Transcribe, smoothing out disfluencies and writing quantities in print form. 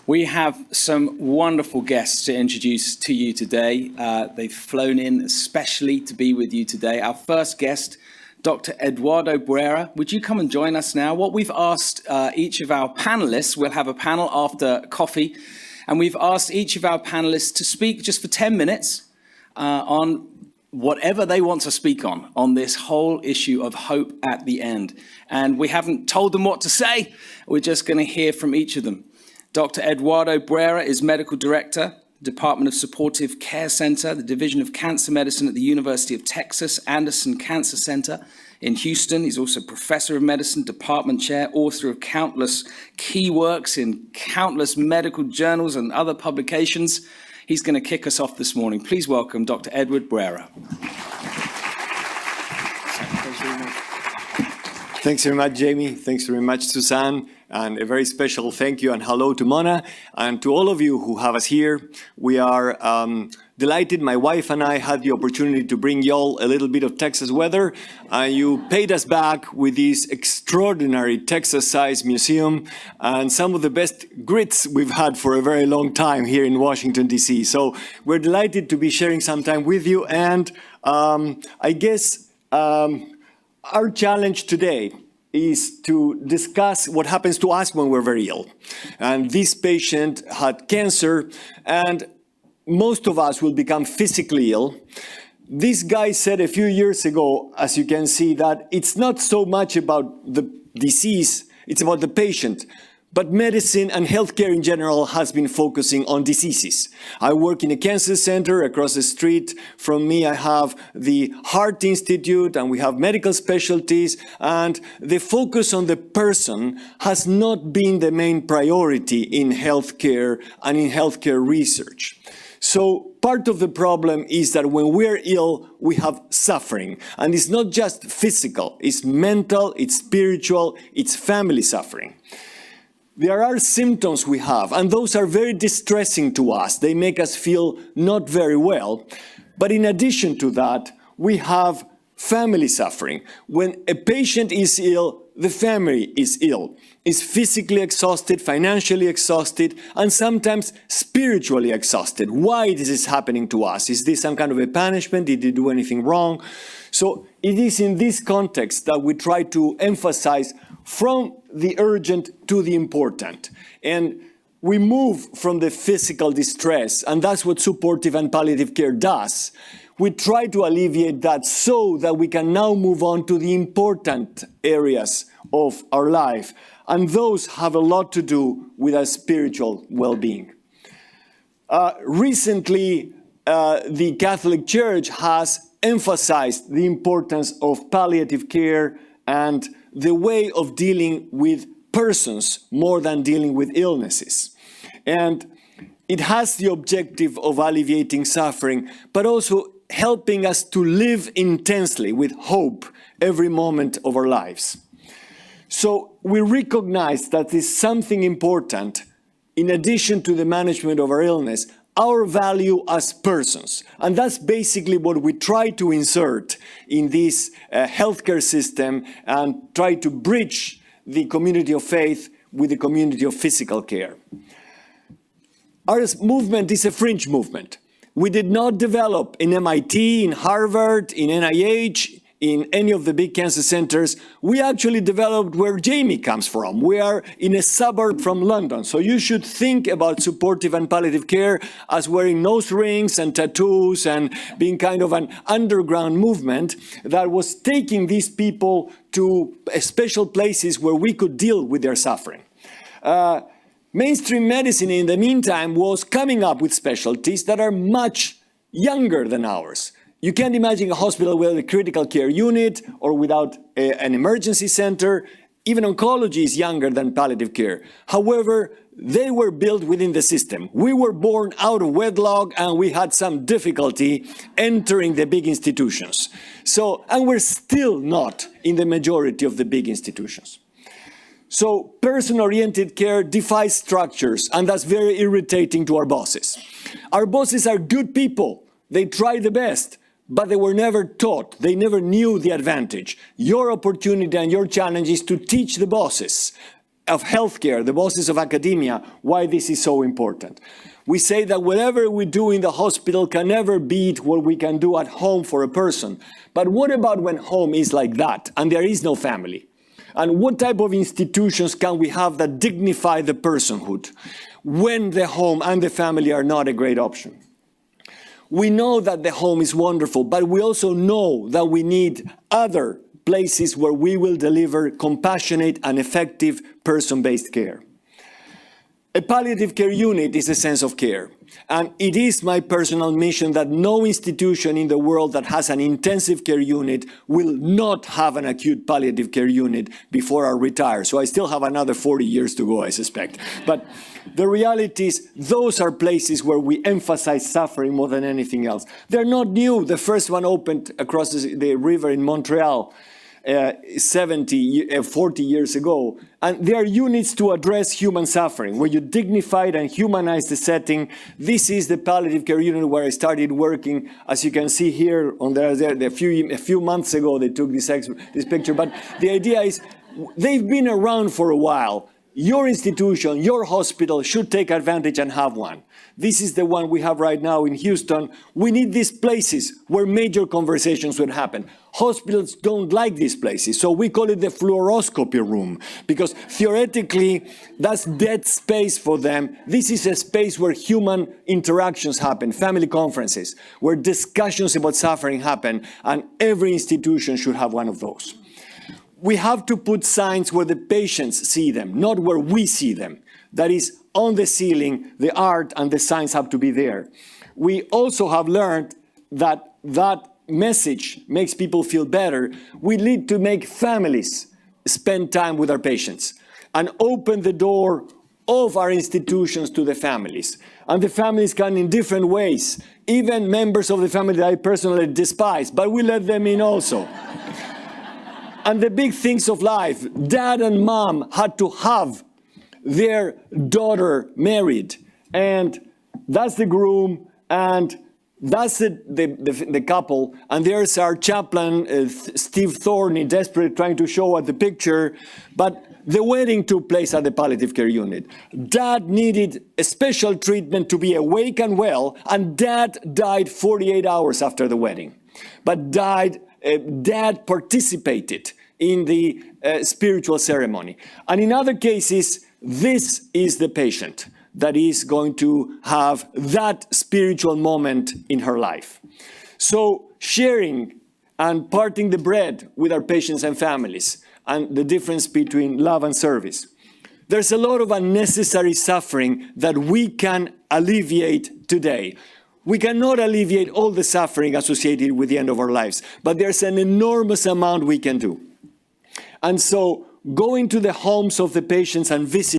We have some wonderful guests to introduce to you today. They've flown in especially to be with you today. Our first guest, Dr. Eduardo Bruera. Would you come and join us now? What we've asked each of our panelists, we'll have a panel after coffee, and we've asked each of our panelists to speak just for 10 minutes on whatever they want to speak on this whole issue of hope at the end. And we haven't told them what to say. We're just going to hear from each of them. Dr. Eduardo Bruera is Medical Director, Department of Supportive Care Center, the Division of Cancer Medicine at the University of Texas Anderson Cancer Center in Houston. He's also Professor of Medicine, Department Chair, author of countless key works in countless medical journals and other publications. He's going to kick us off this morning. Please welcome Dr. Eduardo Bruera. Thanks very much, Jamie. Thanks very much, Suzanne. And a very special thank you and hello to Mona and to all of you who have us here. We are delighted. My wife and I had the opportunity to bring y'all a little bit of Texas weather. You paid us back with this extraordinary Texas-sized museum and some of the best grits we've had for a very long time here in Washington, D.C. So we're delighted to be sharing some time with you. And I guess our challenge today is to discuss what happens to us when we're very ill. And this patient had cancer, and most of us will become physically ill. This guy said a few years ago, as you can see, that it's not so much about the disease, it's about the patient. But medicine and healthcare in general has been focusing on diseases. I work in a cancer center. Across the street from me, I have the Heart Institute, and we have medical specialties. And the focus on the person has not been the main priority in healthcare and in healthcare research. So part of the problem is that when we're ill, we have suffering. And it's not just physical, it's mental, it's spiritual, it's family suffering. There are symptoms we have, and those are very distressing to us. They make us feel not very well. But in addition to that, we have family suffering. When a patient is ill, the family is ill, is physically exhausted, financially exhausted, and sometimes spiritually exhausted. Why is this happening to us? Is this some kind of a punishment? Did they do anything wrong? So it is in this context that we try to emphasize from the urgent to the important. And we move from the physical distress, and that's what supportive and palliative care does. We try to alleviate that so that we can now move on to the important areas of our life. And those have a lot to do with our spiritual well-being. Recently, the Catholic Church has emphasized the importance of palliative care and the way of dealing with persons more than dealing with illnesses. And it has the objective of alleviating suffering, but also helping us to live intensely with hope every moment of our lives. So we recognize that there's something important in addition to the management of our illness, our value as persons. And that's basically what we try to insert in this healthcare system and try to bridge the community of faith with the community of physical care. Our movement is a fringe movement. We did not develop in MIT, in Harvard, in NIH, in any of the big cancer centers. We actually developed where Jamie comes from. We are in a suburb from London. So you should think about supportive and palliative care as wearing nose rings and tattoos and being kind of an underground movement that was taking these people to special places where we could deal with their suffering. Mainstream medicine, in the meantime, was coming up with specialties that are much younger than ours. You can't imagine a hospital without a critical care unit or without an emergency center. Even oncology is younger than palliative care. However, they were built within the system. We were born out of wedlock, and we had some difficulty entering the big institutions. And we're still not in the majority of the big institutions. So person-oriented care defies structures, and that's very irritating to our bosses. Our bosses are good people. They try the best. But they were never taught. They never knew the advantage. Your opportunity and your challenge is to teach the bosses of healthcare, the bosses of academia, why this is so important. We say that whatever we do in the hospital can never beat what we can do at home for a person. But what about when home is like that and there is no family? And what type of institutions can we have that dignify the personhood when the home and the family are not a great option? We know that the home is wonderful, but we also know that we need other places where we will deliver compassionate and effective person-based care. A palliative care unit is a sense of care, and it is my personal mission that no institution in the world that has an intensive care unit will not have an acute palliative care unit before I retire. So I still have another 40 years to go, I suspect. But the reality is those are places where we emphasize suffering more than anything else. They're not new. The first one opened across the river in Montreal 40 years ago. And they are units to address human suffering, where you dignify and humanize the setting. This is the palliative care unit where I started working. As you can see here, on there a few months ago, they took this picture. But the idea is, they've been around for a while. Your institution, your hospital should take advantage and have one. This is the one we have right now in Houston. We need these places where major conversations would happen. Hospitals don't like these places, so we call it the fluoroscopy room, because theoretically, that's dead space for them. This is a space where human interactions happen, family conferences, where discussions about suffering happen, and every institution should have one of those. We have to put signs where the patients see them, not where we see them. That is, on the ceiling, the art and the signs have to be there. We also have learned that that message makes people feel better. We need to make families spend time with our patients and open the door of our institutions to the families. And the families can in different ways, even members of the family that I personally despise, but we let them in also. And the big things of life, dad and mom had to have their daughter married. And that's the groom, and that's the couple. And there's our chaplain, Steve Thorney, desperately trying to show us the picture. But the wedding took place at the palliative care unit. Dad needed a special treatment to be awake and well, and dad died 48 hours after the wedding. But dad participated in the spiritual ceremony. And in other cases, this is the patient that is going to have that spiritual moment in her life. So sharing and parting the bread with our patients and families, and the difference between love and service. There's a lot of unnecessary suffering that we can alleviate today. We cannot alleviate all the suffering associated with the end of our lives, but there's an enormous amount we can do. And so going to the homes of the patients and visiting